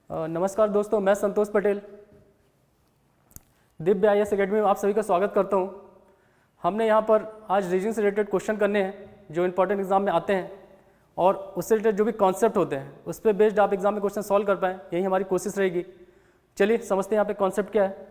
नमस्कार दोस्तों, मैं संतोष पटेल दिव्य IAS अकेडमी में आप सभी का स्वागत करता हूं। हमने यहां पर आज रीजनिंग से रिलेटेड क्वेश्चन करने हैं जो इंपॉर्टेंट एग्जाम में आते हैं और उससे रिलेटेड जो भी कॉन्सेप्ट होते हैं उस पर बेस्ड आप एग्जाम में क्वेश्चन सॉल्व कर पाएँ, यही हमारी कोशिश रहेगी। चलिए समझते हैं यहाँ पे कॉन्सेप्ट क्या है।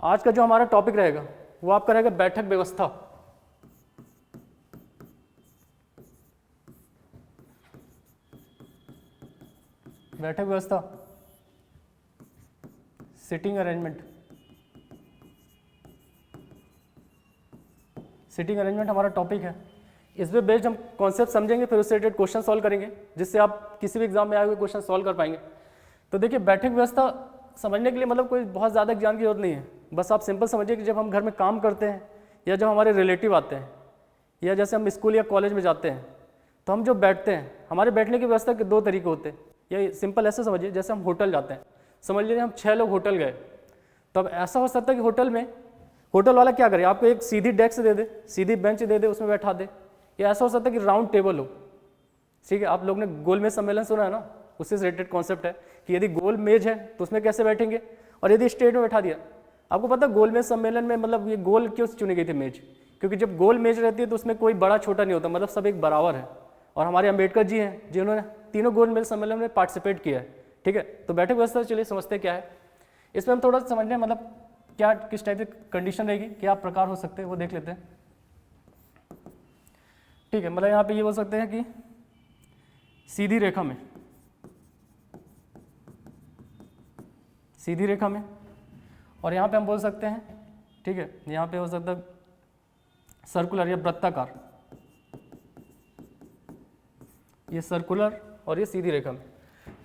आज का जो हमारा टॉपिक रहेगा वो आपका रहेगा बैठक व्यवस्था। बैठक व्यवस्था, सिटिंग अरेंजमेंट। सिटिंग अरेंजमेंट हमारा टॉपिक है। इस पे बेस्ड हम कॉन्सेप्ट समझेंगे, फिर उससे रिलेटेड क्वेश्चन सॉल्व करेंगे जिससे आप किसी भी एग्जाम में आए हुए क्वेश्चन सॉल्व कर पाएंगे। तो देखिए, बैठक व्यवस्था समझने के लिए मतलब कोई बहुत ज़्यादा ज्ञान की जरूरत नहीं है। बस आप सिंपल समझिए कि जब हम घर में काम करते हैं या जब हमारे रिलेटिव आते हैं या जैसे हम स्कूल या कॉलेज में जाते हैं तो हम जो बैठते हैं, हमारे बैठने की व्यवस्था के दो तरीके होते हैं। या सिंपल ऐसे समझिए, जैसे हम होटल जाते हैं, समझ लीजिए हम 6 लोग होटल गए, तो अब ऐसा हो सकता है कि होटल में होटल वाला क्या करे, आपको एक सीधी डेस्क दे दे, सीधी बेंच दे दे, उसमें बैठा दे। या ऐसा हो सकता है कि राउंड टेबल हो। ठीक है, आप लोग ने गोल मेज सम्मेलन सुना है ना, उससे रिलेटेड कॉन्सेप्ट है कि यदि गोल मेज है तो उसमें कैसे बैठेंगे, और यदि स्ट्रेट में बैठा दिया। आपको पता है गोल मेज सम्मेलन में मतलब ये गोल क्यों चुनी गई थी मेज, क्योंकि जब गोल मेज रहती है तो उसमें कोई बड़ा छोटा नहीं होता, मतलब सब एक बराबर है। और हमारे अंबेडकर जी हैं जिन्होंने तीनों गोल मेज सम्मेलन में पार्टिसिपेट किया है। ठीक है, तो बैठक व्यवस्था चलिए समझते क्या है। इसमें हम थोड़ा समझ लें मतलब क्या किस टाइप की कंडीशन रहेगी, क्या प्रकार हो सकते हैं वो देख लेते हैं। ठीक है, मतलब यहाँ पे ये बोल सकते हैं कि सीधी रेखा में, सीधी रेखा में, और यहाँ पे हम बोल सकते हैं, ठीक है, यहाँ पे हो सकता है सर्कुलर या वृत्ताकार, ये सर्कुलर और ये सीधी रेखा में।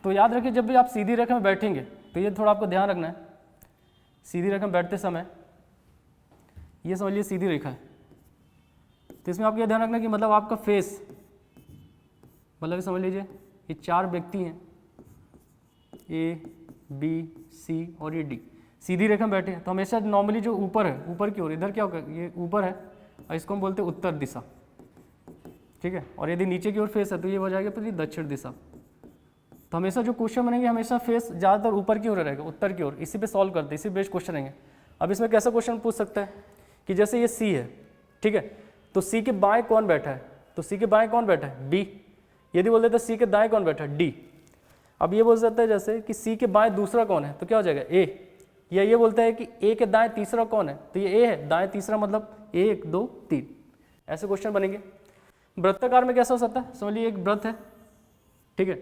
तो याद रखिए जब भी आप सीधी रेखा में बैठेंगे तो ये थोड़ा आपको ध्यान रखना है। सीधी रेखा में बैठते समय ये समझ लीजिए सीधी रेखा है, तो इसमें आपको यह ध्यान रखना कि मतलब आपका फेस, मतलब ये समझ लीजिए ये 4 व्यक्ति हैं, A, B, C और ये D, सीधी रेखा में बैठे हैं। तो हमेशा नॉर्मली जो ऊपर है, ऊपर की ओर, इधर क्या होगा, ये ऊपर है और इसको हम बोलते हैं उत्तर दिशा। ठीक है, और यदि नीचे की ओर फेस है तो ये हो जाएगा फिर दक्षिण दिशा। तो हमेशा जो क्वेश्चन बनेंगे हमेशा फेस ज़्यादातर ऊपर की ओर रहेगा, उत्तर की ओर। इसी पे सॉल्व करते हैं, इसी बेस्ड क्वेश्चन रहेंगे। अब इसमें कैसा क्वेश्चन पूछ सकता है कि जैसे ये C है, ठीक है, तो C के बाएं कौन बैठा है, तो C के बाएं कौन बैठा है, B। यदि बोल देते C के दाएं कौन बैठा है, D। अब ये बोल सकता है जैसे कि C के बाएं दूसरा कौन है, तो क्या हो जाएगा, A। या ये बोलता है कि A के दाएं तीसरा कौन है, तो ये A है, दाएं तीसरा मतलब 1 2 3। ऐसे क्वेश्चन बनेंगे। वृत्ताकार में कैसा हो सकता है, समझ लीजिए एक वृत्त है, ठीक है,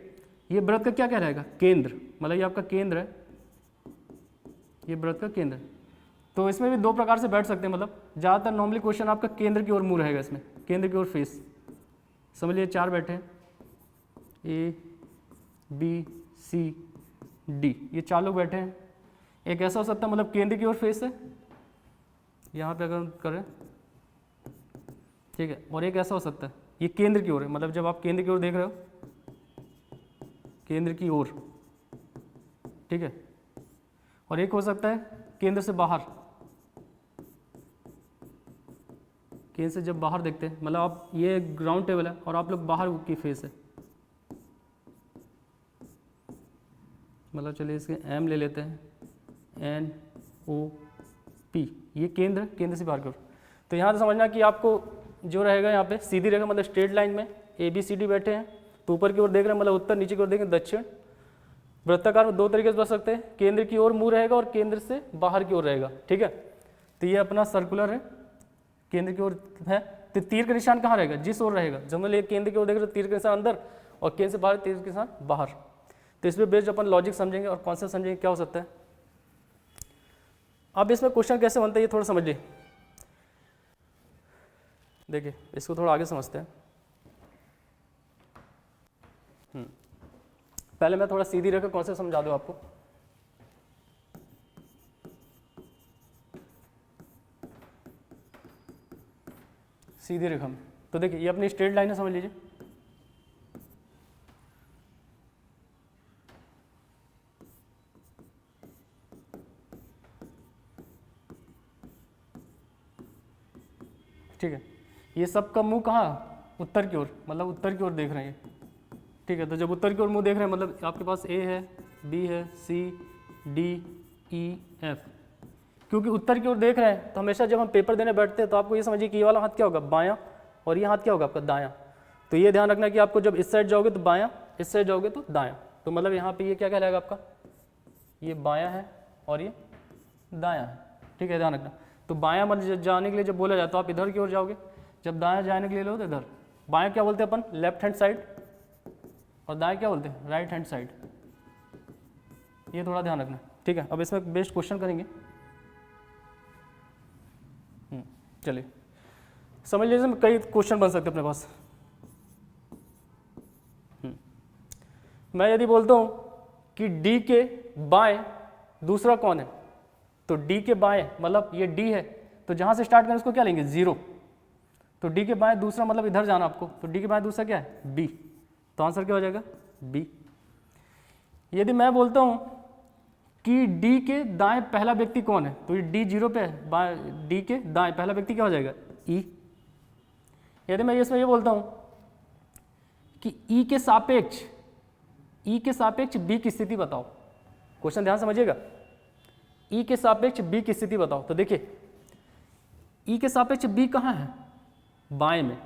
ये वृत्त का क्या क्या रहेगा, केंद्र, मतलब ये आपका केंद्र है, ये वृत्त का केंद्र है। तो इसमें भी दो प्रकार से बैठ सकते हैं, मतलब ज़्यादातर नॉर्मली क्वेश्चन आपका केंद्र की ओर मुंह रहेगा, इसमें केंद्र की ओर फेस। समझ लीजिए 4 बैठे हैं, A, B, C, D, ये 4 लोग बैठे हैं। एक ऐसा हो सकता है मतलब केंद्र की ओर फेस है, यहाँ पे अगर हम करें, ठीक है, और एक ऐसा हो सकता है ये केंद्र की ओर है, मतलब जब आप केंद्र की ओर देख रहे हो, केंद्र की ओर, ठीक है, और एक हो सकता है केंद्र से बाहर, केंद्र से जब बाहर देखते हैं, मतलब आप ये ग्राउंड टेबल है और आप लोग बाहर की फेस है, मतलब चलिए इसके M ले लेते हैं, NOP, ये केंद्र, केंद्र से बाहर की ओर। तो यहाँ से समझना कि आपको जो रहेगा यहाँ पे सीधी रेखा मतलब स्ट्रेट लाइन में ABCD बैठे हैं, तो ऊपर की ओर देख रहे हैं मतलब उत्तर, नीचे की ओर देखें दक्षिण। वृत्ताकार में 2 तरीके से बच सकते हैं, केंद्र की ओर मुंह रहेगा और केंद्र से बाहर की ओर रहेगा। ठीक है, तो ये अपना सर्कुलर है, केंद्र की ओर है। तो तीर का निशान कहाँ रहेगा, जिस ओर रहेगा, जब मैं केंद्र की ओर देख रहे हो तीर का निशान अंदर और केंद्र से बाहर तीर का निशान बाहर। तो इसमें बेस्ड अपन लॉजिक समझेंगे और कॉन्सेप्ट समझेंगे क्या हो सकता है। अब इसमें क्वेश्चन कैसे बनता है ये थोड़ा समझ लीजिए। देखिए इसको थोड़ा आगे समझते हैं। पहले मैं थोड़ा सीधी रेखा कॉन्सेप्ट समझा दूं आपको। सीधी रेखा में तो देखिए ये अपनी स्ट्रेट लाइन है, समझ लीजिए, ठीक है, ये सब का मुंह कहाँ, उत्तर की ओर, मतलब उत्तर की ओर देख रहे हैं, ठीक है। तो जब उत्तर की ओर मुंह देख रहे हैं मतलब आपके पास ए है, बी है, सी, डी, ई, एफ। क्योंकि उत्तर की ओर देख रहे हैं तो हमेशा जब हम पेपर देने बैठते हैं तो आपको ये समझिए कि ये वाला हाथ क्या होगा, बायां, और ये हाथ क्या होगा आपका, दायां। तो ये ध्यान रखना कि आपको जब इस साइड जाओगे तो बायां, इस साइड जाओगे तो दायां। तो मतलब यहाँ पे ये क्या कहलाएगा आपका, ये बायां है और ये दायां है, ठीक है, ध्यान रखना। तो बायां मतलब जाने के लिए जब बोला जाए तो आप इधर की ओर जाओगे, जब दायां जाने के लिए लो तो इधर। बायां क्या बोलते हैं अपन, लेफ्ट हैंड साइड, और दाएं क्या बोलते हैं, राइट हैंड साइड। ये थोड़ा ध्यान रखना, ठीक है। अब इसमें बेस्ट क्वेश्चन करेंगे। चलिए समझ लीजिए, कई क्वेश्चन बन सकते हैं अपने पास। मैं यदि बोलता हूं कि D के बाएं दूसरा कौन है, तो D के बाएं मतलब ये D है, तो जहां से स्टार्ट करें उसको क्या लेंगे, 0। तो D के बाएं दूसरा मतलब इधर जाना आपको, तो D के बाएं दूसरा क्या है, B। तो आंसर क्या हो जाएगा, B। यदि मैं बोलता हूं कि D के दाएं पहला व्यक्ति कौन है, तो ये D 0 पे है, D के दाएं पहला व्यक्ति क्या हो जाएगा, E। यदि मैं इसमें ये बोलता हूं कि E के सापेक्ष B की स्थिति बताओ, क्वेश्चन ध्यान समझिएगा, E के सापेक्ष B की स्थिति बताओ। तो देखिए E के सापेक्ष B कहाँ है, बाएं में।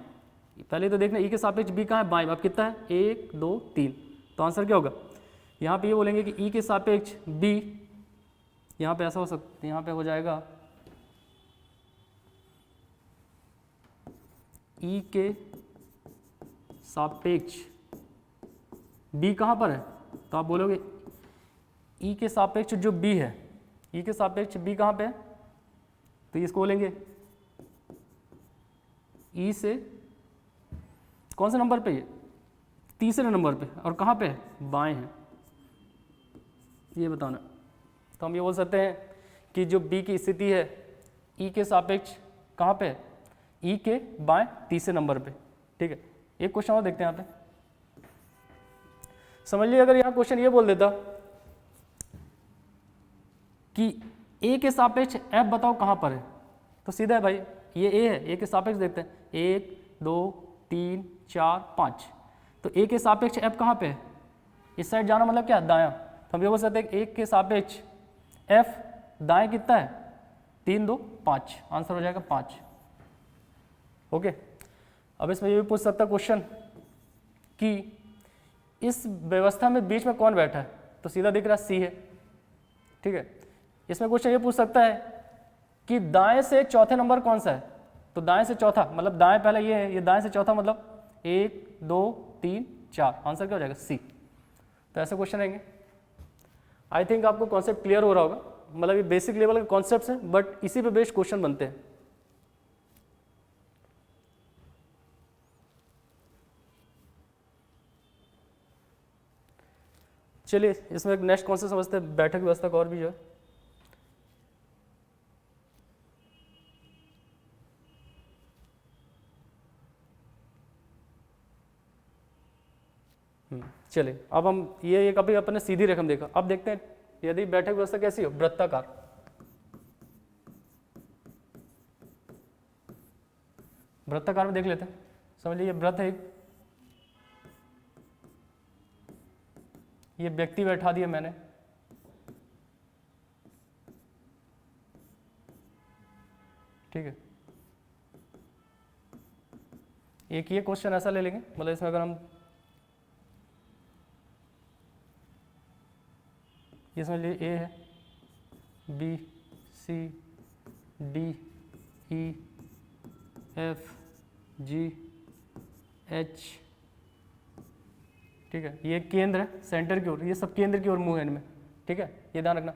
पहले तो देखना E के सापेक्ष B कहाँ है, बाएं में। अब कितना है, 1 2 3। तो आंसर क्या होगा, यहाँ पे ये बोलेंगे कि E के सापेक्ष B, यहाँ पे ऐसा हो सकता है, यहाँ पे हो जाएगा E के सापेक्ष B कहाँ पर है, तो आप बोलोगे E के सापेक्ष जो B है, E के सापेक्ष B कहाँ पे है, तो इसको बोलेंगे E से कौन से नंबर पे, ये तीसरे नंबर पे, और कहाँ पे है, बाएं है, ये बताना। तो हम ये बोल सकते हैं कि जो B की स्थिति है E के सापेक्ष कहाँ पे है, E के बाएं तीसरे नंबर पे, ठीक है। एक क्वेश्चन और देखते हैं यहाँ पे, समझ लीजिए अगर यहाँ क्वेश्चन ये बोल देता कि A के सापेक्ष F बताओ कहाँ पर है, तो सीधा है भाई, ये A है, A के सापेक्ष देखते हैं, 1 2 3 4 5। तो A के सापेक्ष F कहाँ पे है, इस साइड जाना मतलब क्या, दायां। तो हम ये बोल सकते हैं कि 1 के सापेक्ष F दाएं कितना है, 3 2 5, आंसर हो जाएगा 5। ओके। अब इसमें ये भी पूछ सकता क्वेश्चन कि इस व्यवस्था में बीच में कौन बैठा है, तो सीधा दिख रहा है C है, ठीक है। इसमें क्वेश्चन ये पूछ सकता है कि दाएं से चौथे नंबर कौन सा है, तो दाएं से चौथा मतलब दाएं पहला ये है, ये दाएं से चौथा मतलब 1 2 3 4, आंसर क्या हो जाएगा, C। तो ऐसे क्वेश्चन रहेंगे। आई थिंक आपको कॉन्सेप्ट क्लियर हो रहा होगा, मतलब ये बेसिक लेवल के कॉन्सेप्ट्स हैं, बट इसी पे बेस्ड क्वेश्चन बनते हैं। चलिए इसमें एक नेक्स्ट कॉन्सेप्ट समझते हैं, बैठक व्यवस्था का और भी जो है। चलिए अब हम ये एक अभी अपने सीधी रेखा में देखा, अब देखते हैं यदि बैठक व्यवस्था कैसी हो, वृत्ताकार। वृत्ताकार में देख लेते हैं, समझ लीजिए वृत्त है, ये व्यक्ति बैठा दिया मैंने, ठीक है। एक ये क्वेश्चन ऐसा ले लेंगे, मतलब इसमें अगर हम ये समझ लीजिए ए है, B C D E F G H, ठीक है। ये केंद्र है, सेंटर की ओर, ये सब केंद्र की ओर मुंह है इनमें, ठीक है, ये ध्यान रखना।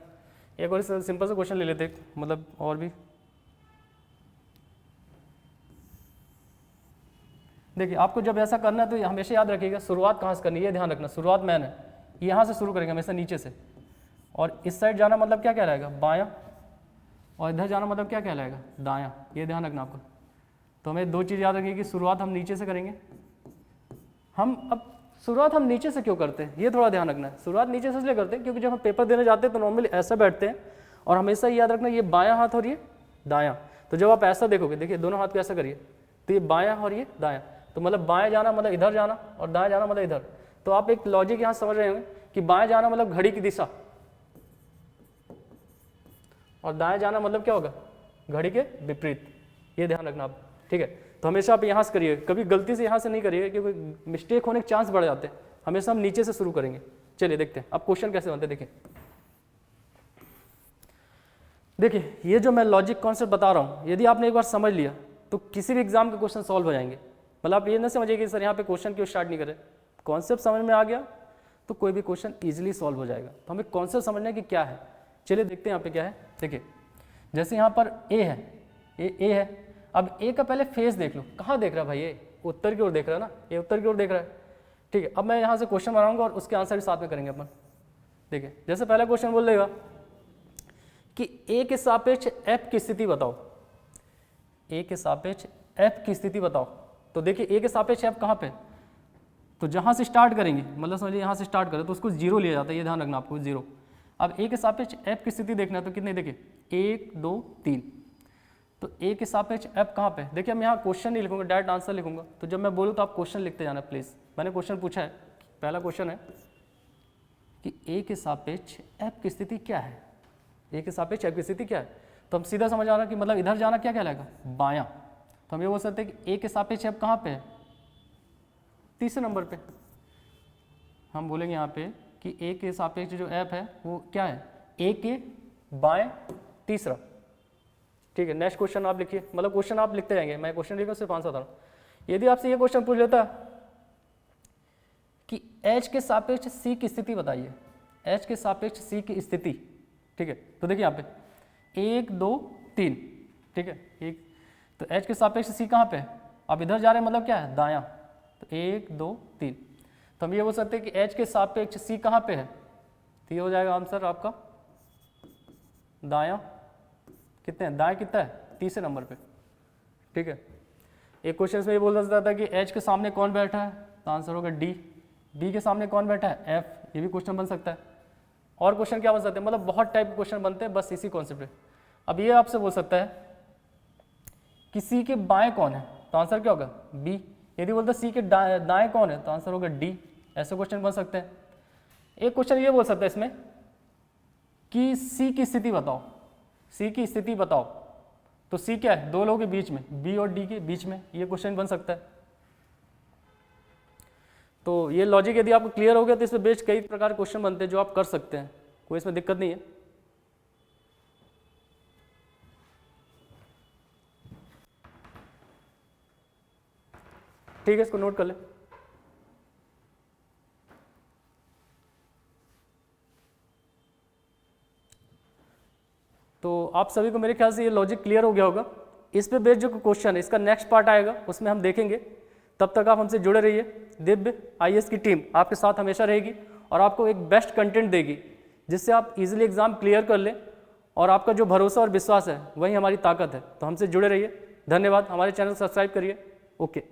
एक और सिंपल सा क्वेश्चन ले लेते हैं, मतलब और भी देखिए, आपको जब ऐसा करना है तो हमेशा याद रखिएगा शुरुआत कहाँ से करनी है, ये ध्यान रखना। शुरुआत मैन है, यहाँ से शुरू करेंगे हमेशा नीचे से, और इस साइड जाना मतलब क्या कहलाएगा, बायां, और इधर जाना मतलब क्या कहलाएगा, दायां, ये ध्यान रखना आपको। तो हमें दो चीज़ याद रखिए कि शुरुआत हम नीचे से करेंगे। अब शुरुआत हम नीचे से क्यों करते हैं, ये थोड़ा ध्यान रखना है। शुरुआत नीचे से इसलिए करते हैं क्योंकि जब हम पेपर देने जाते हैं तो नॉर्मली ऐसा बैठते हैं, और हमेशा याद रखना ये बायां हाथ और ये दायां। तो जब आप ऐसा देखोगे, देखिए दोनों हाथ को ऐसा करिए, तो ये बायां और ये दायां, तो मतलब बाएं जाना मतलब इधर जाना और दाएं जाना मतलब इधर। तो आप एक लॉजिक यहाँ समझ रहे होंगे कि बाएं जाना मतलब घड़ी की दिशा और दाएं जाना मतलब क्या होगा, घड़ी के विपरीत। ये ध्यान रखना आप, ठीक है। तो हमेशा आप यहाँ से करिए, कभी गलती से यहाँ से नहीं करिए क्योंकि मिस्टेक होने के चांस बढ़ जाते हैं। हमेशा हम नीचे से शुरू करेंगे। चलिए देखते हैं अब क्वेश्चन कैसे बनते हैं। देखिए ये जो मैं लॉजिक कॉन्सेप्ट बता रहा हूँ, यदि आपने एक बार समझ लिया तो किसी भी एग्जाम के क्वेश्चन सॉल्व हो जाएंगे। मतलब आप ये ना समझिए कि सर यहाँ पे क्वेश्चन क्यों स्टार्ट नहीं करें, कॉन्सेप्ट समझ में आ गया तो कोई भी क्वेश्चन इजीली सॉल्व हो जाएगा। तो हमें कॉन्सेप्ट समझना है कि क्या है। चलिए देखते हैं यहाँ पे क्या है। देखिए जैसे यहाँ पर ए है, ए है। अब ए का पहले फेस देख लो, कहाँ देख रहा है भाई, ये उत्तर की ओर देख रहा है ना, ये उत्तर की ओर देख रहा है, ठीक है। अब मैं यहाँ से क्वेश्चन बनाऊंगा और उसके आंसर भी साथ में करेंगे अपन। देखिए जैसे पहला क्वेश्चन बोल देगा कि ए के सापेक्ष एफ की स्थिति बताओ, ए के सापेक्ष एफ की स्थिति बताओ। तो देखिए ए के सापेक्ष एफ कहाँ पे, तो जहाँ से स्टार्ट करेंगे, मतलब समझिए यहाँ से स्टार्ट करें तो उसको जीरो लिया जाता है, ये ध्यान रखना आपको, जीरो। अब ए के सापेक्ष एफ की स्थिति देखना है तो कितने, देखिए 1 2 3। तो ए के सापेक्ष एफ कहाँ पे, देखिए मैं यहाँ क्वेश्चन नहीं लिखूंगा, डायरेक्ट आंसर लिखूंगा। तो जब मैं बोलूँ तो आप क्वेश्चन लिखते जाना प्लीज़। मैंने क्वेश्चन पूछा है, पहला क्वेश्चन है कि ए के सापेक्ष एफ की स्थिति क्या है, ए के सापेक्ष एफ की स्थिति क्या है। तो हम सीधा समझ आ रहा है कि मतलब इधर जाना क्या कहलाएगा, बायां। तो हम ये बोल सकते हैं कि ए के सापेक्ष एफ कहाँ पे है, तीसरे नंबर पे। हम बोलेंगे यहाँ पे कि ए के सापेक्ष जो एफ है वो क्या है, ए के बाएं तीसरा, ठीक है। नेक्स्ट क्वेश्चन आप लिखिए, मतलब क्वेश्चन आप लिखते जाएंगे, मैं क्वेश्चन लिखकर सिर्फ आंसर बता रहा हूँ। यदि आपसे ये क्वेश्चन पूछ लेता कि एच के सापेक्ष सी की स्थिति बताइए, एच के सापेक्ष सी की स्थिति, ठीक है। तो देखिए यहाँ पे 1 2 3, ठीक है। एक तो एच के सापेक्ष सी कहाँ पे है, अब इधर जा रहे हैं मतलब क्या है, दायां। तो 1 2 3। तो हम ये बोल सकते हैं कि एच के सापेक्ष सी कहाँ पे है, तो ये हो जाएगा आंसर आपका दायां। कितने हैं, दाएं कितना है, तीसरे नंबर पे, ठीक है। एक क्वेश्चन में ये बोल सकता था कि एच के सामने कौन बैठा है, तो आंसर होगा डी। बी के सामने कौन बैठा है, एफ। ये भी क्वेश्चन बन सकता है। और क्वेश्चन क्या बन सकते हैं, मतलब बहुत टाइप के क्वेश्चन बनते हैं बस इसी कॉन्सेप्ट पे। अब ये आपसे बोल सकता है कि सी के बाएं कौन है, तो आंसर क्या होगा, बी। यदि बोलता सी के दाएं कौन है, तो आंसर होगा डी। ऐसे क्वेश्चन बन सकते हैं। एक क्वेश्चन ये बोल सकता है इसमें कि सी की स्थिति बताओ, सी की स्थिति बताओ। तो सी क्या है, दो लोगों के बीच में, बी और डी के बीच में, ये क्वेश्चन बन सकता है। तो ये लॉजिक यदि आपको क्लियर हो गया तो इसमें बेस्ड कई प्रकार के क्वेश्चन बनते हैं जो आप कर सकते हैं, कोई इसमें दिक्कत नहीं है। ठीक है, इसको नोट कर ले। तो आप सभी को मेरे ख्याल से ये लॉजिक क्लियर हो गया होगा। इस पे बेस्ड जो क्वेश्चन है इसका नेक्स्ट पार्ट आएगा, उसमें हम देखेंगे। तब तक आप हमसे जुड़े रहिए। दिव्य आईएएस की टीम आपके साथ हमेशा रहेगी और आपको एक बेस्ट कंटेंट देगी जिससे आप इजीली एग्जाम क्लियर कर लें। और आपका जो भरोसा और विश्वास है वही हमारी ताकत है। तो हमसे जुड़े रहिए। धन्यवाद। हमारे चैनल सब्सक्राइब करिए। ओके।